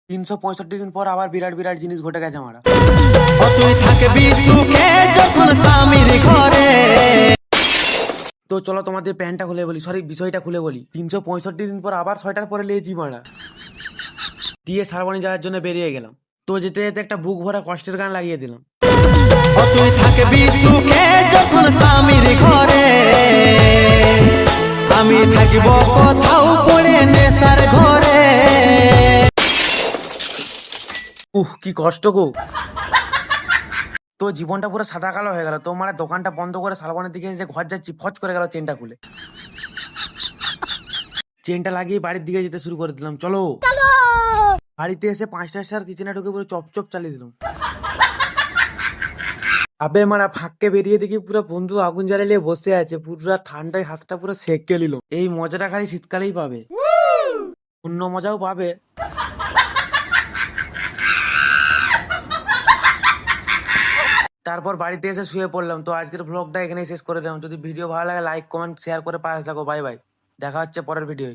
365 দিন পর আবার বিরাট বিরাট জিনিস ঘটে গেছে আমার। তুই থাকবি সুখে যখন স্বামীর ঘরে। তো চলো তোমাদের প্যান্টটা খুলে বলি, সরি বিষয়টা খুলে বলি। 365 দিন পর আবার সোয়েটার পরে লিয়েছি মারা। দিয়ে শালবনি যাওয়ার জন্য বেরিয়ে গেলাম। তো যেতে যেতে একটা বুক ভরা কষ্টের গান লাগিয়ে দিলাম। তুই থাকবি সুখে যখন স্বামীর ঘরে, আমি থাকিব কোথাও পড়ে নেশার ঘরে। কি কষ্ট গো। তো জীবনটা পুরো সাদা কালো হয়ে গেল। তো মানে দোকানটা বন্ধ করে শালবনের দিকে যে ঘর যাচ্ছি, ফচ করে গেল চেনটা খুলে। চেনটা লাগিয়ে বাড়ির দিকে যেতে শুরু করে দিলাম। চলো বাড়িতে এসে 5টা স্টার কিচেনে ঢুকে পুরো চপ চপ চালিয়ে দিলাম। আবে মারা ফাঁককে বেরিয়ে দেখি পুরো বন্ধু আগুন জ্বালিয়ে বসে আছে, পুরো ঠান্ডায় হাতটা পুরো সেঁকে নিল। এই মজাটা খালি শীতকালেই পাবে, অন্য মজাও পাবে। তারপর বাড়িতে এসে শুয়ে পড়লাম। তো আজকের ব্লগটা এখানেই শেষ করে দিলাম। যদি ভিডিও ভালো লাগে লাইক কমেন্ট শেয়ার করে পাশে থাকো। বাই বাই, দেখা হচ্ছে পরের ভিডিও।